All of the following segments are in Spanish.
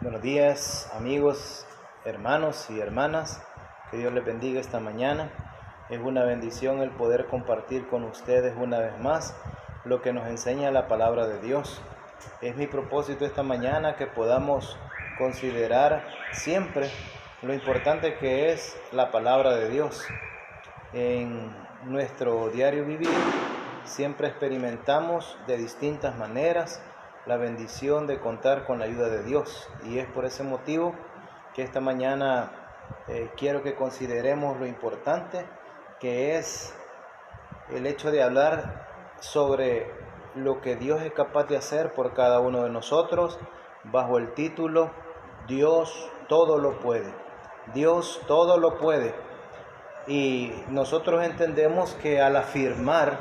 Buenos días, amigos, hermanos y hermanas. Que Dios les bendiga esta mañana. Es una bendición el poder compartir con ustedes una vez más lo que nos enseña la palabra de Dios. Es mi propósito esta mañana que podamos considerar siempre lo importante que es la palabra de Dios. En nuestro diario vivir siempre experimentamos de distintas maneras la bendición de contar con la ayuda de Dios, y es por ese motivo que esta mañana quiero que consideremos lo importante que es el hecho de hablar sobre lo que Dios es capaz de hacer por cada uno de nosotros bajo el título Dios todo lo puede. Dios todo lo puede. Y nosotros entendemos que al afirmar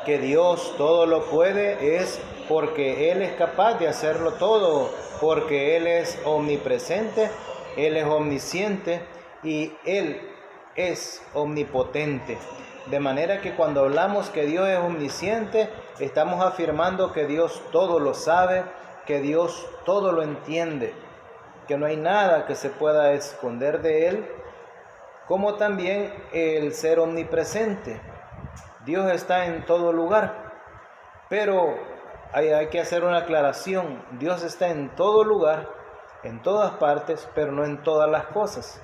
que Dios todo lo puede es porque Él es capaz de hacerlo todo, porque Él es omnipresente, Él es omnisciente y Él es omnipotente. De manera que cuando hablamos que Dios es omnisciente, estamos afirmando que Dios todo lo sabe, que Dios todo lo entiende, que no hay nada que se pueda esconder de Él, como también el ser omnipresente. Dios está en todo lugar, pero hay que hacer una aclaración. Dios está en todo lugar, en todas partes, pero no en todas las cosas,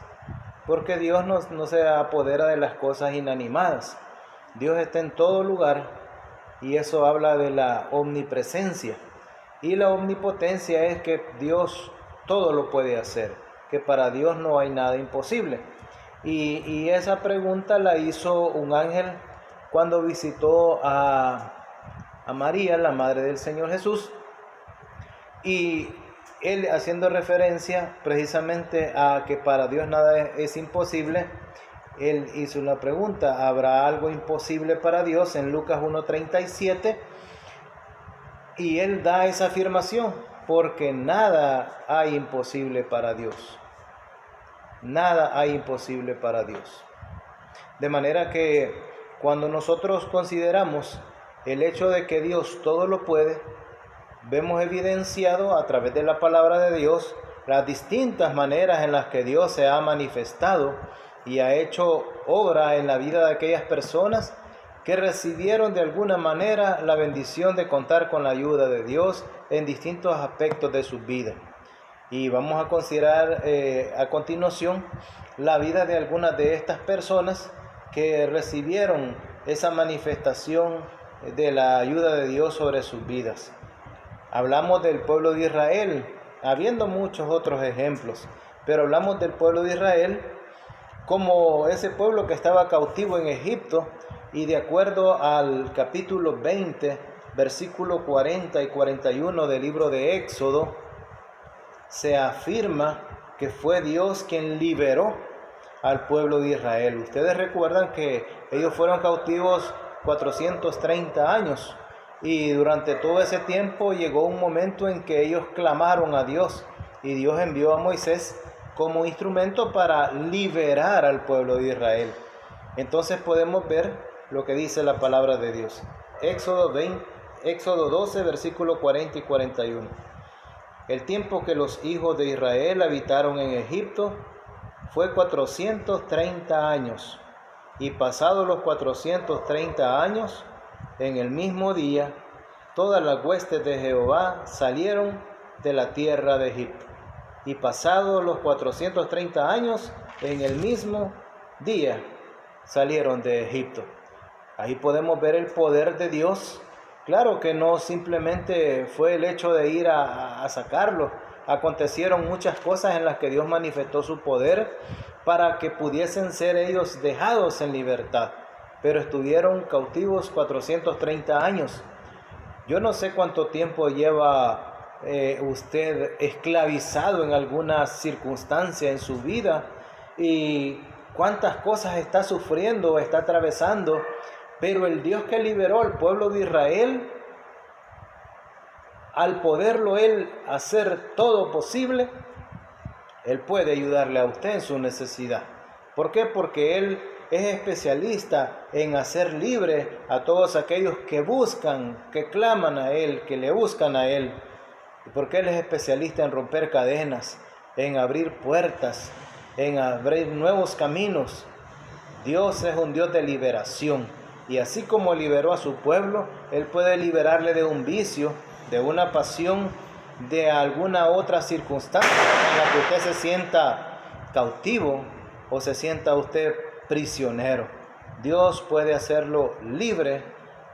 porque Dios no se apodera de las cosas inanimadas. Dios está en todo lugar y eso habla de la omnipresencia. Y la omnipotencia es que Dios todo lo puede hacer, que para Dios no hay nada imposible. Y esa pregunta la hizo un ángel cuando visitó a María, la madre del Señor Jesús, y él, haciendo referencia precisamente a que para Dios nada es imposible, él hizo una pregunta: ¿habrá algo imposible para Dios? En Lucas 1:37, y él da esa afirmación, porque nada hay imposible para Dios. Nada hay imposible para Dios. De manera que cuando nosotros consideramos el hecho de que Dios todo lo puede, vemos evidenciado a través de la palabra de Dios las distintas maneras en las que Dios se ha manifestado y ha hecho obra en la vida de aquellas personas que recibieron de alguna manera la bendición de contar con la ayuda de Dios en distintos aspectos de sus vidas. Y vamos a considerar a continuación la vida de algunas de estas personas que recibieron esa manifestación de la ayuda de Dios sobre sus vidas. Hablamos del pueblo de Israel, habiendo muchos otros ejemplos, pero hablamos del pueblo de Israel como ese pueblo que estaba cautivo en Egipto, y de acuerdo al capítulo 20, versículo 40 y 41 del libro de Éxodo, se afirma que fue Dios quien liberó al pueblo de Israel. Ustedes recuerdan que ellos fueron cautivos 430 años, y durante todo ese tiempo llegó un momento en que ellos clamaron a Dios, y Dios envió a Moisés como instrumento para liberar al pueblo de Israel. Entonces podemos ver lo que dice la palabra de Dios. Éxodo 12, versículo 40 y 41. El tiempo que los hijos de Israel habitaron en Egipto fue 430 años, y pasados los 430 años, en el mismo día, todas las huestes de Jehová salieron de la tierra de Egipto. Y pasados los 430 años, en el mismo día, salieron de Egipto. Ahí podemos ver el poder de Dios. Claro que no simplemente fue el hecho de ir a sacarlo. Acontecieron muchas cosas en las que Dios manifestó su poder para que pudiesen ser ellos dejados en libertad. Pero estuvieron cautivos 430 años. Yo no sé cuánto tiempo lleva usted esclavizado en alguna circunstancia en su vida y cuántas cosas está sufriendo o está atravesando. Pero el Dios que liberó al pueblo de Israel, al poderlo Él hacer todo posible, Él puede ayudarle a usted en su necesidad. ¿Por qué? Porque Él es especialista en hacer libre a todos aquellos que buscan, que claman a Él, que le buscan a Él. Porque Él es especialista en romper cadenas, en abrir puertas, en abrir nuevos caminos. Dios es un Dios de liberación. Y así como liberó a su pueblo, Él puede liberarle de un vicio, de una pasión, de alguna otra circunstancia en la que usted se sienta cautivo o se sienta usted prisionero. Dios puede hacerlo libre,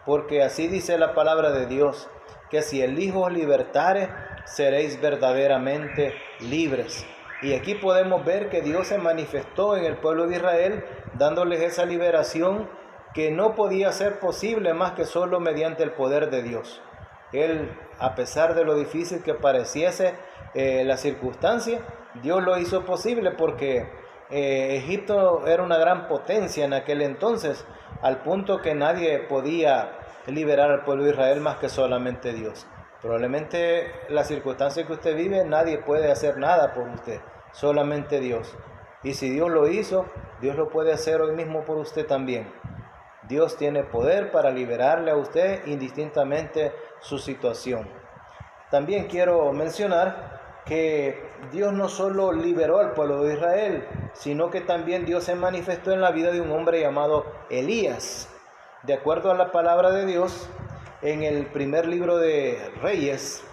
porque así dice la palabra de Dios, que si el Hijo os libertare, seréis verdaderamente libres. Y aquí podemos ver que Dios se manifestó en el pueblo de Israel, dándoles esa liberación que no podía ser posible más que solo mediante el poder de Dios. Él, a pesar de lo difícil que pareciese la circunstancia, Dios lo hizo posible, porque Egipto era una gran potencia en aquel entonces, al punto que nadie podía liberar al pueblo de Israel más que solamente Dios. Probablemente la circunstancia que usted vive, nadie puede hacer nada por usted, solamente Dios. Y si Dios lo hizo, Dios lo puede hacer hoy mismo por usted también. Dios tiene poder para liberarle a usted indistintamente su situación. También quiero mencionar que Dios no solo liberó al pueblo de Israel, sino que también Dios se manifestó en la vida de un hombre llamado Elías. De acuerdo a la palabra de Dios, en el primer libro de Reyes,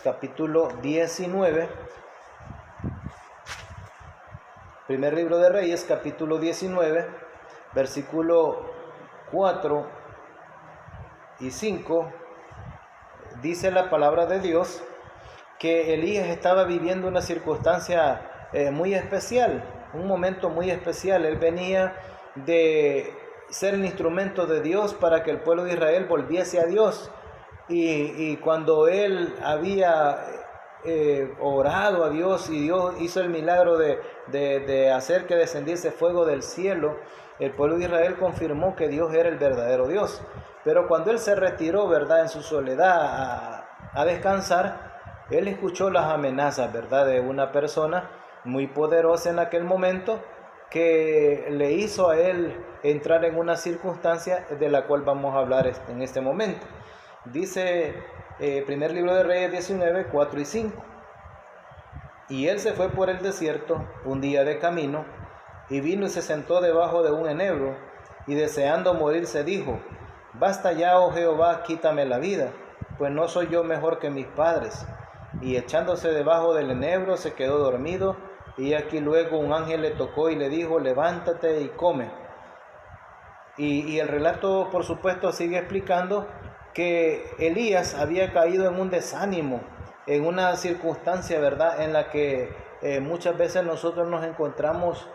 capítulo 19, primer libro de Reyes, capítulo 19, versículo 4 y 5, dice la palabra de Dios que Elías estaba viviendo una circunstancia muy especial, un momento muy especial. Él venía de ser el instrumento de Dios para que el pueblo de Israel volviese a Dios, y cuando él había orado a Dios y Dios hizo el milagro de hacer que descendiese fuego del cielo, el pueblo de Israel confirmó que Dios era el verdadero Dios. Pero cuando él se retiró, ¿verdad?, en su soledad a descansar, él escuchó las amenazas, ¿verdad?, de una persona muy poderosa en aquel momento, que le hizo a él entrar en una circunstancia de la cual vamos a hablar en este momento. Dice primer libro de Reyes 19, 4 y 5. Y él se fue por el desierto un día de camino, y vino y se sentó debajo de un enebro, y deseando morirse dijo: basta ya, oh Jehová, quítame la vida, pues no soy yo mejor que mis padres. Y echándose debajo del enebro se quedó dormido, y aquí luego un ángel le tocó y le dijo: levántate y come. Y el relato, por supuesto, sigue explicando que Elías había caído en un desánimo, en una circunstancia, ¿verdad?, en la que muchas veces nosotros nos encontramos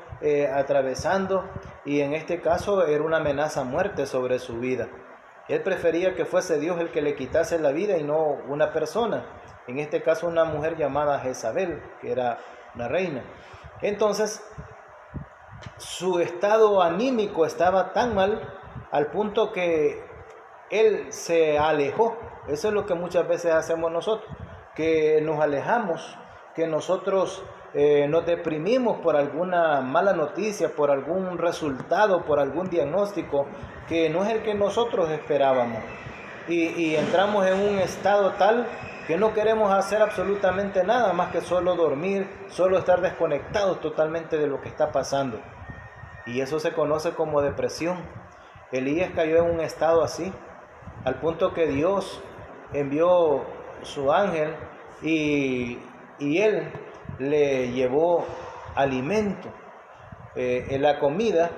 atravesando, y en este caso era una amenaza a muerte sobre su vida. Él prefería que fuese Dios el que le quitase la vida y no una persona, en este caso una mujer llamada Jezabel, que era una reina. Entonces, su estado anímico estaba tan mal al punto que él se alejó. Eso es lo que muchas veces hacemos nosotros, que nos alejamos, que nosotros nos deprimimos por alguna mala noticia, por algún resultado, por algún diagnóstico que no es el que nosotros esperábamos, y entramos en un estado tal que no queremos hacer absolutamente nada más que solo dormir, solo estar desconectados totalmente de lo que está pasando, y eso se conoce como depresión. Elías cayó en un estado así, al punto que Dios envió su ángel y él le llevó alimento. La comida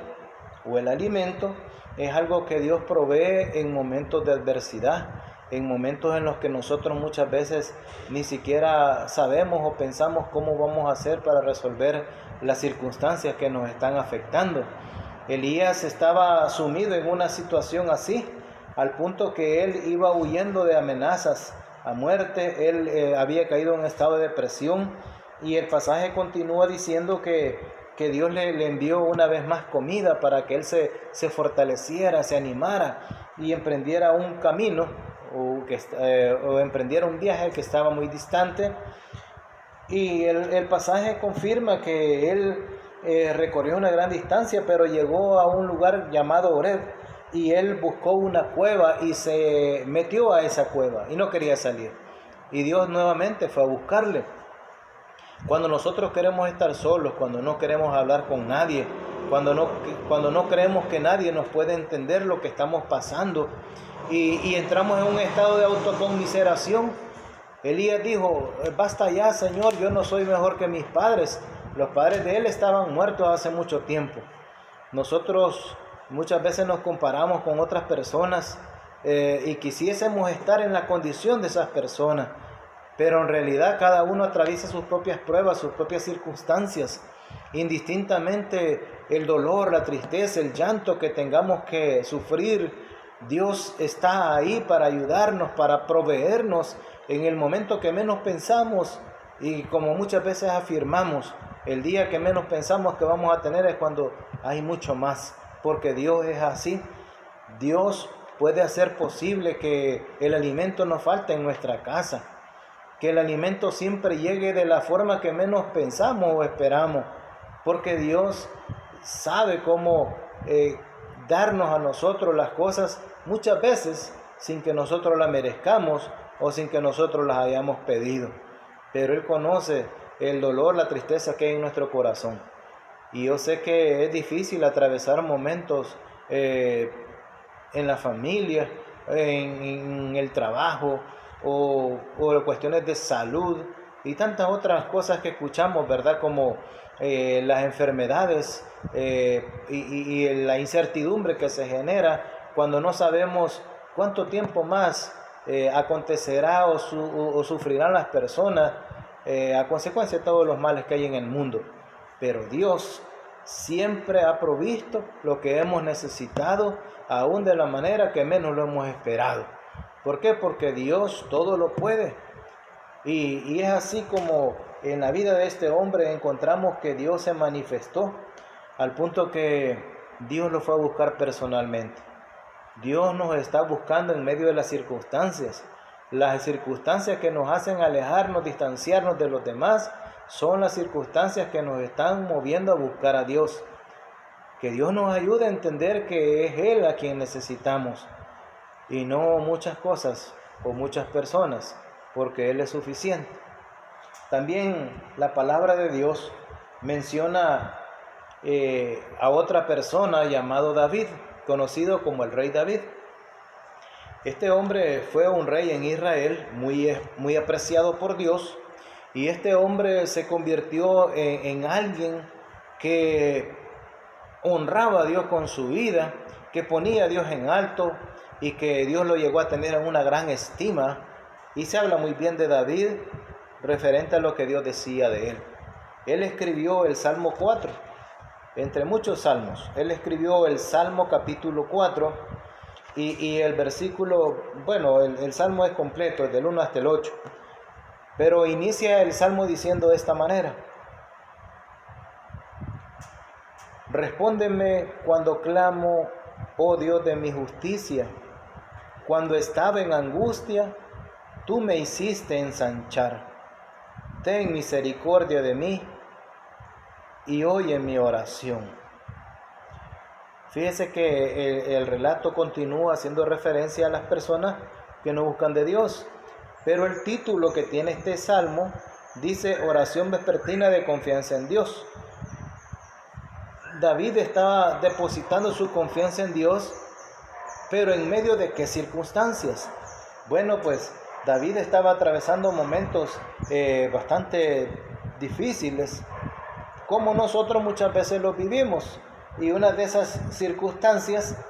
o el alimento es algo que Dios provee en momentos de adversidad, en momentos en los que nosotros muchas veces ni siquiera sabemos o pensamos cómo vamos a hacer para resolver las circunstancias que nos están afectando. Elías estaba sumido en una situación así, al punto que él iba huyendo de amenazas a muerte. Él había caído en un estado de depresión, y el pasaje continúa diciendo que Dios le envió una vez más comida para que él se fortaleciera, se animara y emprendiera un camino o emprendiera un viaje que estaba muy distante. Y el pasaje confirma que él recorrió una gran distancia, pero llegó a un lugar llamado Horeb, y él buscó una cueva y se metió a esa cueva y no quería salir. Y Dios nuevamente fue a buscarle. Cuando nosotros queremos estar solos, cuando no queremos hablar con nadie, cuando no creemos que nadie nos puede entender lo que estamos pasando y entramos en un estado de autoconmiseración, Elías dijo: basta ya, Señor, yo no soy mejor que mis padres. Los padres de él estaban muertos hace mucho tiempo. Nosotros muchas veces nos comparamos con otras personas y quisiésemos estar en la condición de esas personas, pero en realidad cada uno atraviesa sus propias pruebas, sus propias circunstancias. Indistintamente el dolor, la tristeza, el llanto que tengamos que sufrir, Dios está ahí para ayudarnos, para proveernos en el momento que menos pensamos. Y como muchas veces afirmamos, el día que menos pensamos que vamos a tener es cuando hay mucho más, porque Dios es así. Dios puede hacer posible que el alimento no falte en nuestra casa, que el alimento siempre llegue de la forma que menos pensamos o esperamos, porque Dios sabe cómo darnos a nosotros las cosas muchas veces sin que nosotros las merezcamos o sin que nosotros las hayamos pedido. Pero Él conoce el dolor, la tristeza que hay en nuestro corazón. Y yo sé que es difícil atravesar momentos en la familia, en el trabajo o cuestiones de salud y tantas otras cosas que escuchamos, ¿verdad? Como las enfermedades y la incertidumbre que se genera cuando no sabemos cuánto tiempo más acontecerá o sufrirán las personas a consecuencia de todos los males que hay en el mundo. Pero Dios siempre ha provisto lo que hemos necesitado, aún de la manera que menos lo hemos esperado. ¿Por qué? Porque Dios todo lo puede. Y es así como en la vida de este hombre encontramos que Dios se manifestó, al punto que Dios lo fue a buscar personalmente. Dios nos está buscando en medio de las circunstancias. Las circunstancias que nos hacen alejarnos, distanciarnos de los demás, son las circunstancias que nos están moviendo a buscar a Dios. Que Dios nos ayude a entender que es Él a quien necesitamos y no muchas cosas o muchas personas, porque Él es suficiente. También la palabra de Dios menciona a otra persona llamado David, conocido como el rey David. Este hombre fue un rey en Israel muy apreciado por Dios, y este hombre se convirtió en alguien que honraba a Dios con su vida, que ponía a Dios en alto y que Dios lo llegó a tener en una gran estima. Y se habla muy bien de David referente a lo que Dios decía de él. Él escribió el Salmo 4, entre muchos salmos. Él escribió el Salmo capítulo 4 y el versículo, bueno, el Salmo es completo, es del 1 hasta el 8. Pero inicia el Salmo diciendo de esta manera: respóndeme cuando clamo, oh Dios de mi justicia. Cuando estaba en angustia, tú me hiciste ensanchar. Ten misericordia de mí y oye mi oración. Fíjese que el relato continúa haciendo referencia a las personas que no buscan de Dios, pero el título que tiene este salmo dice oración vespertina de confianza en Dios. David estaba depositando su confianza en Dios, pero ¿en medio de qué circunstancias? Bueno, pues David estaba atravesando momentos bastante difíciles, como nosotros muchas veces los vivimos. Y una de esas circunstancias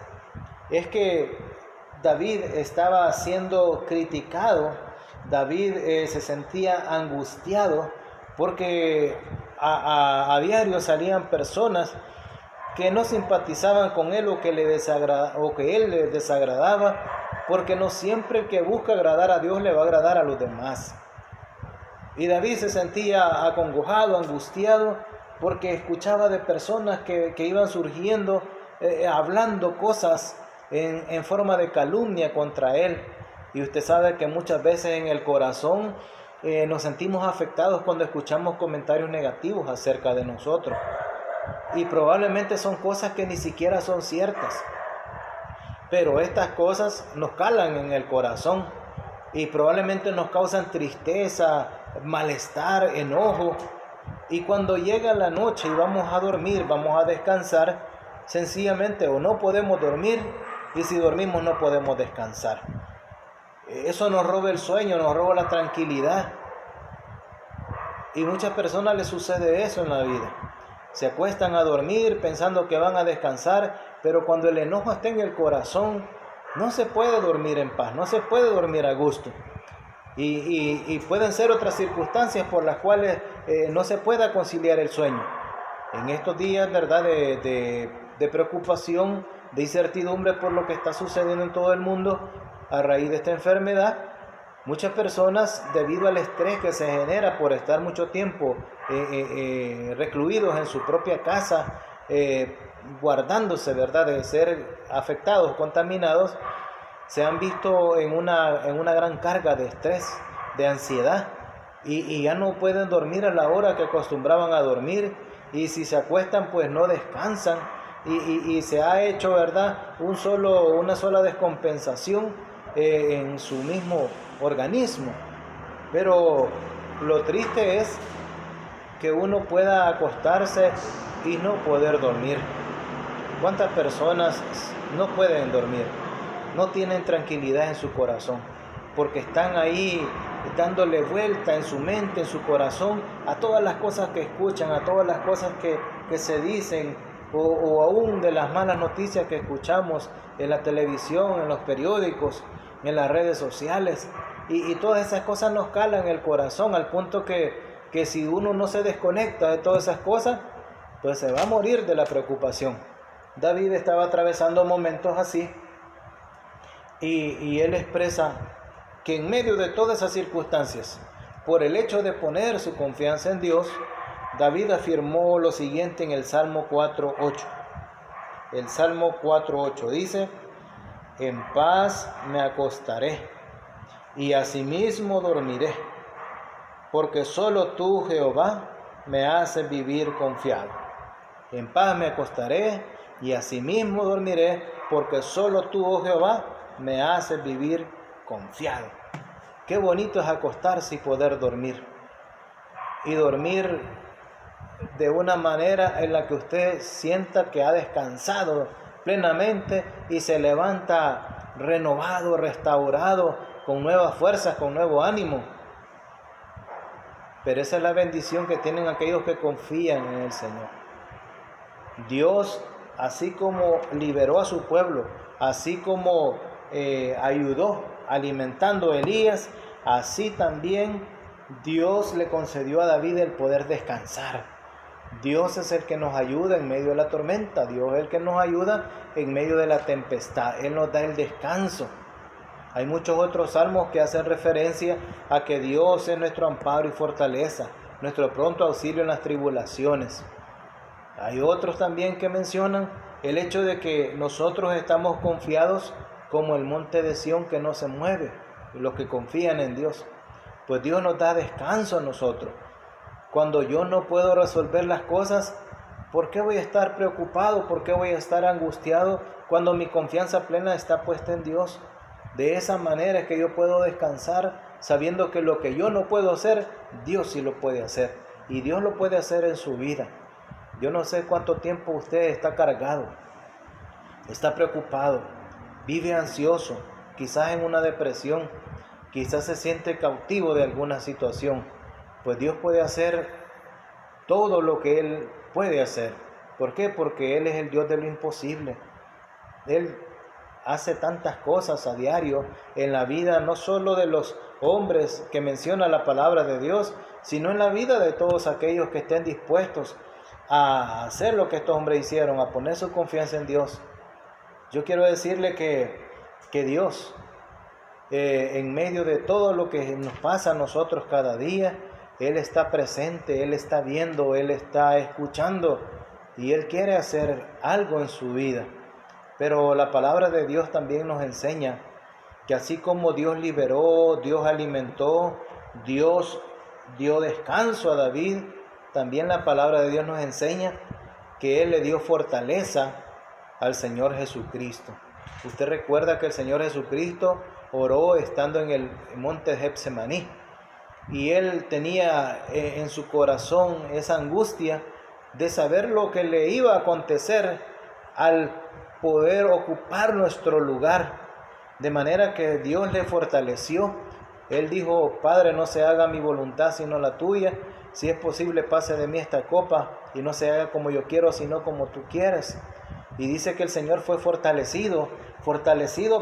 es que David estaba siendo criticado. David se sentía angustiado porque a diario salían personas que no simpatizaban con él o que él le desagradaba, porque no siempre el que busca agradar a Dios le va a agradar a los demás. Y David se sentía acongojado, angustiado, porque escuchaba de personas que iban surgiendo, hablando cosas en forma de calumnia contra él. Y usted sabe que muchas veces en el corazón nos sentimos afectados cuando escuchamos comentarios negativos acerca de nosotros. Y probablemente son cosas que ni siquiera son ciertas. pero estas cosas nos calan en el corazón y probablemente nos causan tristeza, malestar, enojo. Y cuando llega la noche y vamos a dormir, vamos a descansar, sencillamente o no podemos dormir, y si dormimos no podemos descansar. Eso nos roba el sueño, nos roba la tranquilidad. Y muchas personas les sucede eso en la vida. Se acuestan a dormir pensando que van a descansar, pero cuando el enojo está en el corazón, no se puede dormir en paz, no se puede dormir a gusto. Y pueden ser otras circunstancias por las cuales no se pueda conciliar el sueño. En estos días, ¿verdad?, de preocupación, de incertidumbre por lo que está sucediendo en todo el mundo a raíz de esta enfermedad, muchas personas, debido al estrés que se genera por estar mucho tiempo recluidos en su propia casa, guardándose, ¿verdad?, de ser afectados, contaminados, se han visto en una gran carga de estrés, de ansiedad, y ya no pueden dormir a la hora que acostumbraban a dormir, y si se acuestan pues no descansan, y se ha hecho, ¿verdad?, una sola descompensación en su mismo organismo. Pero lo triste es que uno pueda acostarse y no poder dormir. ¿Cuántas personas no pueden dormir? No tienen tranquilidad en su corazón, porque están ahí dándole vuelta en su mente, en su corazón, a todas las cosas que escuchan, a todas las cosas que se dicen, o aún de las malas noticias que escuchamos en la televisión, en los periódicos, en las redes sociales. Y todas esas cosas nos calan el corazón, al punto que si uno no se desconecta de todas esas cosas, pues se va a morir de la preocupación. David estaba atravesando momentos así, y él expresa que en medio de todas esas circunstancias, por el hecho de poner su confianza en Dios, David afirmó lo siguiente en el Salmo 4.8. El Salmo 4.8 dice: en paz me acostaré y asimismo dormiré, porque solo tú, Jehová, me haces vivir confiado. En paz me acostaré y asimismo dormiré, porque solo tú, oh Jehová, me haces vivir confiado. Qué bonito es acostarse y poder dormir. Y dormir de una manera en la que usted sienta que ha descansado plenamente y se levanta renovado, restaurado, con nuevas fuerzas, con nuevo ánimo. Pero esa es la bendición que tienen aquellos que confían en el Señor. Dios, así como liberó a su pueblo, así como ayudó alimentando a Elías, así también Dios le concedió a David el poder descansar. Dios es el que nos ayuda en medio de la tormenta, Dios es el que nos ayuda en medio de la tempestad, Él nos da el descanso. Hay muchos otros salmos que hacen referencia a que Dios es nuestro amparo y fortaleza, nuestro pronto auxilio en las tribulaciones. Hay otros también que mencionan el hecho de que nosotros estamos confiados como el monte de Sión que no se mueve, los que confían en Dios. Pues Dios nos da descanso a nosotros. Cuando yo no puedo resolver las cosas, ¿por qué voy a estar preocupado? ¿Por qué voy a estar angustiado cuando mi confianza plena está puesta en Dios? De esa manera es que yo puedo descansar sabiendo que lo que yo no puedo hacer, Dios sí lo puede hacer. Y Dios lo puede hacer en su vida. Yo no sé cuánto tiempo usted está cargado, está preocupado, vive ansioso, quizás en una depresión, quizás se siente cautivo de alguna situación. Pues Dios puede hacer todo lo que Él puede hacer. ¿Por qué? Porque Él es el Dios de lo imposible. Él hace tantas cosas a diario en la vida, no solo de los hombres que menciona la palabra de Dios, sino en la vida de todos aquellos que estén dispuestos a hacer lo que estos hombres hicieron, a poner su confianza en Dios. Yo quiero decirle que Dios, en medio de todo lo que nos pasa a nosotros cada día, Él está presente, Él está viendo, Él está escuchando y Él quiere hacer algo en su vida. Pero la palabra de Dios también nos enseña que así como Dios liberó, Dios alimentó, Dios dio descanso a David, también la palabra de Dios nos enseña que Él le dio fortaleza al Señor Jesucristo. Usted recuerda que el Señor Jesucristo oró estando en el monte Getsemaní, y Él tenía en su corazón esa angustia de saber lo que le iba a acontecer al poder ocupar nuestro lugar, de manera que Dios le fortaleció. Él dijo: Padre, no se haga mi voluntad sino la tuya, si es posible pase de mí esta copa, y no se haga como yo quiero sino como tú quieres. Y dice que el Señor fue fortalecido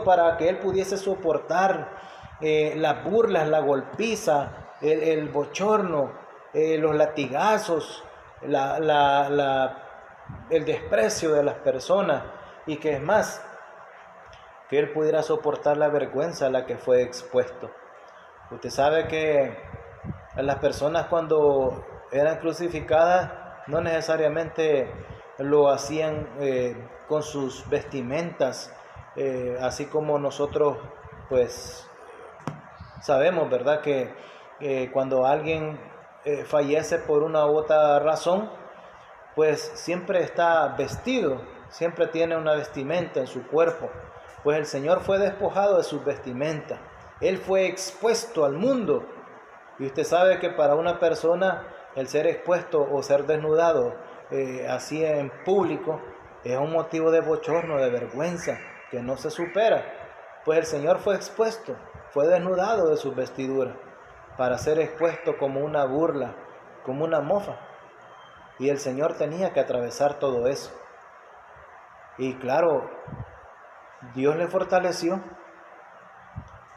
para que Él pudiese soportar las burlas, la golpiza, el bochorno, los latigazos, el desprecio de las personas, y que es más, que Él pudiera soportar la vergüenza a la que fue expuesto. Usted sabe que las personas, cuando eran crucificadas, no necesariamente lo hacían con sus vestimentas, así como nosotros pues sabemos, ¿verdad?, que cuando alguien fallece por una u otra razón, pues siempre está vestido, siempre tiene una vestimenta en su cuerpo. Pues el Señor fue despojado de sus vestimentas, Él fue expuesto al mundo. Y usted sabe que para una persona el ser expuesto o ser desnudado así en público es un motivo de bochorno, de vergüenza, que no se supera. Pues el Señor fue expuesto, fue desnudado de sus vestiduras para ser expuesto como una burla, como una mofa. Y el Señor tenía que atravesar todo eso. Y claro, Dios le fortaleció.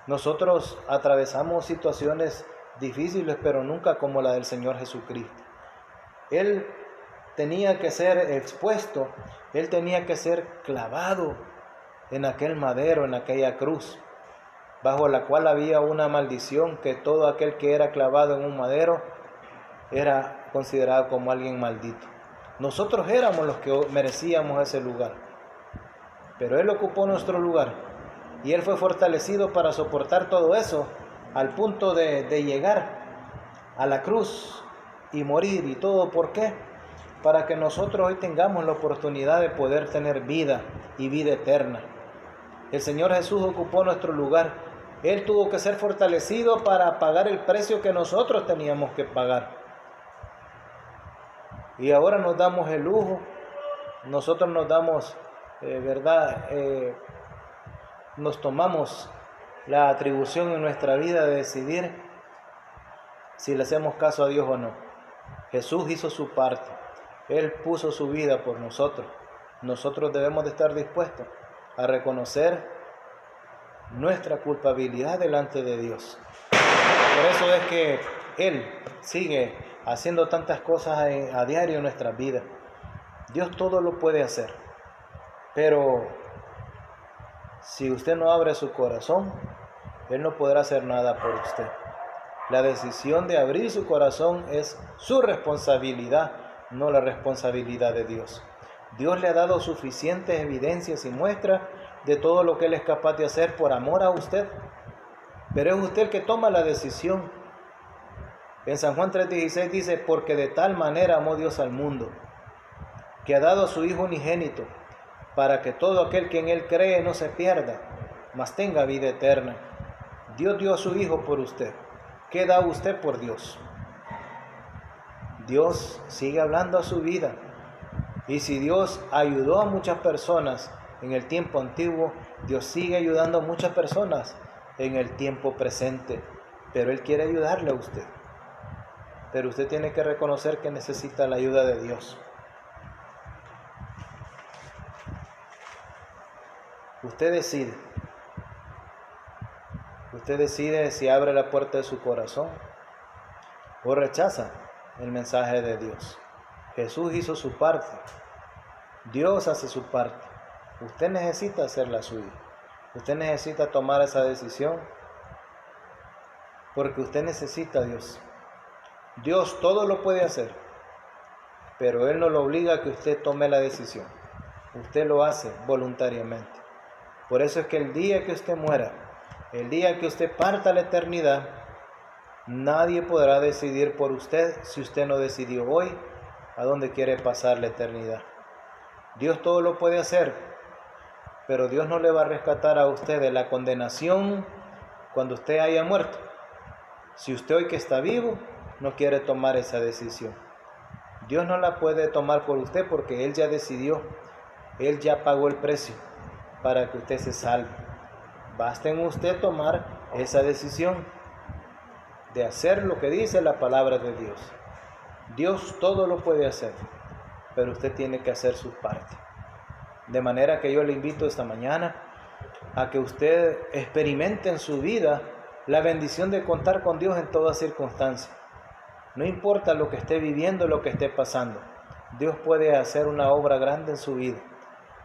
Nosotros atravesamos situaciones difíciles, pero nunca como la del Señor Jesucristo. Él tenía que ser expuesto, Él tenía que ser clavado en aquel madero, en aquella cruz, bajo la cual había una maldición, que todo aquel que era clavado en un madero era considerado como alguien maldito. Nosotros éramos los que merecíamos ese lugar, pero Él ocupó nuestro lugar, y Él fue fortalecido para soportar todo eso, al punto de llegar a la cruz y morir y todo. ¿Por qué? Para que nosotros hoy tengamos la oportunidad de poder tener vida y vida eterna. El Señor Jesús ocupó nuestro lugar. Él tuvo que ser fortalecido para pagar el precio que nosotros teníamos que pagar. Y ahora nos damos el lujo, nosotros nos damos, nos tomamos la atribución en nuestra vida de decidir si le hacemos caso a Dios o no. Jesús hizo su parte, Él puso su vida por nosotros. Nosotros debemos de estar dispuestos a reconocer nuestra culpabilidad delante de Dios. Por eso es que Él sigue haciendo tantas cosas a diario en nuestras vidas. Dios todo lo puede hacer, pero si usted no abre su corazón, Él no podrá hacer nada por usted. La decisión de abrir su corazón es su responsabilidad, no la responsabilidad de Dios. Dios le ha dado suficientes evidencias y muestras de todo lo que Él es capaz de hacer por amor a usted, pero es usted el que toma la decisión. En San Juan 3:16 dice: porque de tal manera amó Dios al mundo, que ha dado a su Hijo unigénito, para que todo aquel que en Él cree no se pierda, mas tenga vida eterna. Dios dio a su Hijo por usted. ¿Qué da usted por Dios? Dios sigue hablando a su vida. Y si Dios ayudó a muchas personas en el tiempo antiguo, Dios sigue ayudando a muchas personas en el tiempo presente. Pero Él quiere ayudarle a usted. Pero usted tiene que reconocer que necesita la ayuda de Dios. Usted decide. Usted decide si abre la puerta de su corazón o rechaza el mensaje de Dios. Jesús hizo su parte. Dios hace su parte. Usted necesita hacer la suya. Usted necesita tomar esa decisión porque usted necesita a Dios. Dios todo lo puede hacer, pero Él no lo obliga a que usted tome la decisión. Usted lo hace voluntariamente. Por eso es que el día que usted muera, el día que usted parta a la eternidad, nadie podrá decidir por usted si usted no decidió hoy a dónde quiere pasar la eternidad. Dios todo lo puede hacer, pero Dios no le va a rescatar a usted de la condenación cuando usted haya muerto. Si usted hoy que está vivo no quiere tomar esa decisión, Dios no la puede tomar por usted porque Él ya decidió, Él ya pagó el precio para que usted se salve. Basta en usted tomar esa decisión de hacer lo que dice la palabra de Dios. Dios todo lo puede hacer, pero usted tiene que hacer su parte. De manera que yo le invito esta mañana a que usted experimente en su vida la bendición de contar con Dios en toda circunstancia. No importa lo que esté viviendo, lo que esté pasando, Dios puede hacer una obra grande en su vida.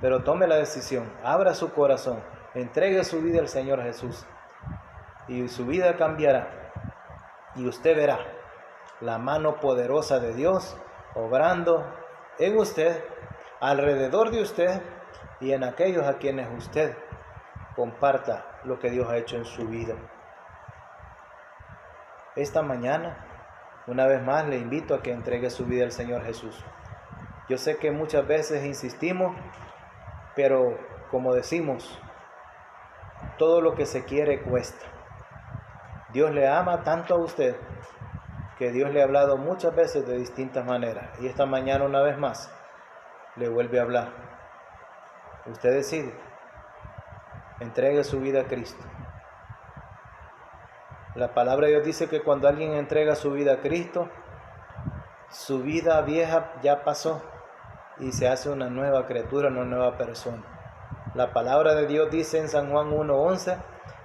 Pero tome la decisión, abra su corazón, entregue su vida al Señor Jesús y su vida cambiará. Y usted verá la mano poderosa de Dios obrando en usted, alrededor de usted y en aquellos a quienes usted comparta lo que Dios ha hecho en su vida. Esta mañana, una vez más, le invito a que entregue su vida al Señor Jesús. Yo sé que muchas veces insistimos, pero como decimos, todo lo que se quiere cuesta. Dios le ama tanto a usted que Dios le ha hablado muchas veces de distintas maneras. Y esta mañana una vez más le vuelve a hablar. Usted decide. Entregue su vida a Cristo. La palabra de Dios dice que cuando alguien entrega su vida a Cristo, su vida vieja ya pasó y se hace una nueva criatura, una nueva persona. La palabra de Dios dice en San Juan 1:11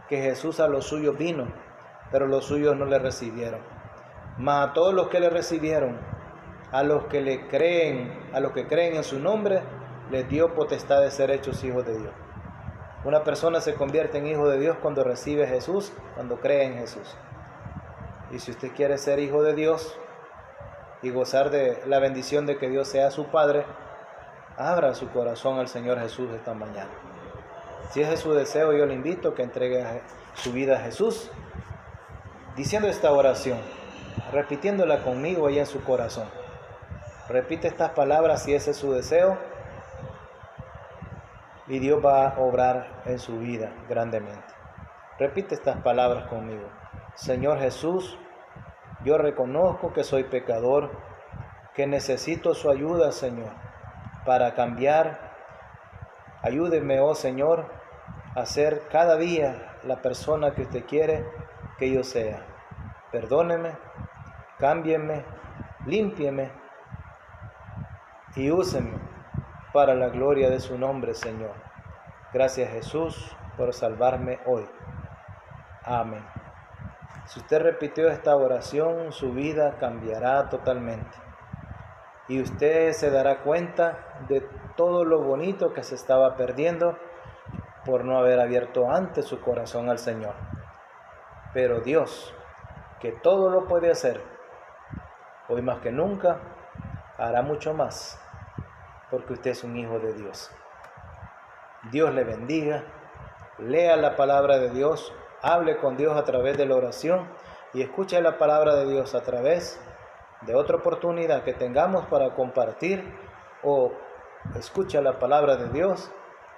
que Jesús a los suyos vino, pero los suyos no le recibieron. Mas a todos los que le recibieron, a los que creen en su nombre, les dio potestad de ser hechos hijos de Dios. Una persona se convierte en hijo de Dios cuando recibe a Jesús, cuando cree en Jesús. Y si usted quiere ser hijo de Dios y gozar de la bendición de que Dios sea su Padre, abra su corazón al Señor Jesús esta mañana. Si ese es su deseo, yo le invito a que entregue su vida a Jesús, diciendo esta oración, repitiéndola conmigo ahí en su corazón. Repite estas palabras si ese es su deseo, y Dios va a obrar en su vida grandemente. Repite estas palabras conmigo. Señor Jesús, yo reconozco que soy pecador, que necesito su ayuda, Señor, para cambiar. Ayúdeme, oh Señor, a ser cada día la persona que usted quiere que yo sea. Perdóneme, cámbieme, límpieme y úseme para la gloria de su nombre, Señor. Gracias, Jesús, por salvarme hoy. Amén. Si usted repitió esta oración, su vida cambiará totalmente. Y usted se dará cuenta de todo lo bonito que se estaba perdiendo por no haber abierto antes su corazón al Señor. Pero Dios, que todo lo puede hacer, hoy más que nunca, hará mucho más, porque usted es un hijo de Dios. Dios le bendiga, lea la palabra de Dios, hable con Dios a través de la oración y escuche la palabra de Dios a través de otra oportunidad que tengamos para compartir, o escuche la palabra de Dios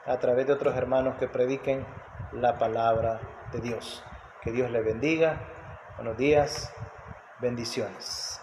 a través de otros hermanos que prediquen la palabra de Dios. Que Dios le bendiga. Buenos días, bendiciones.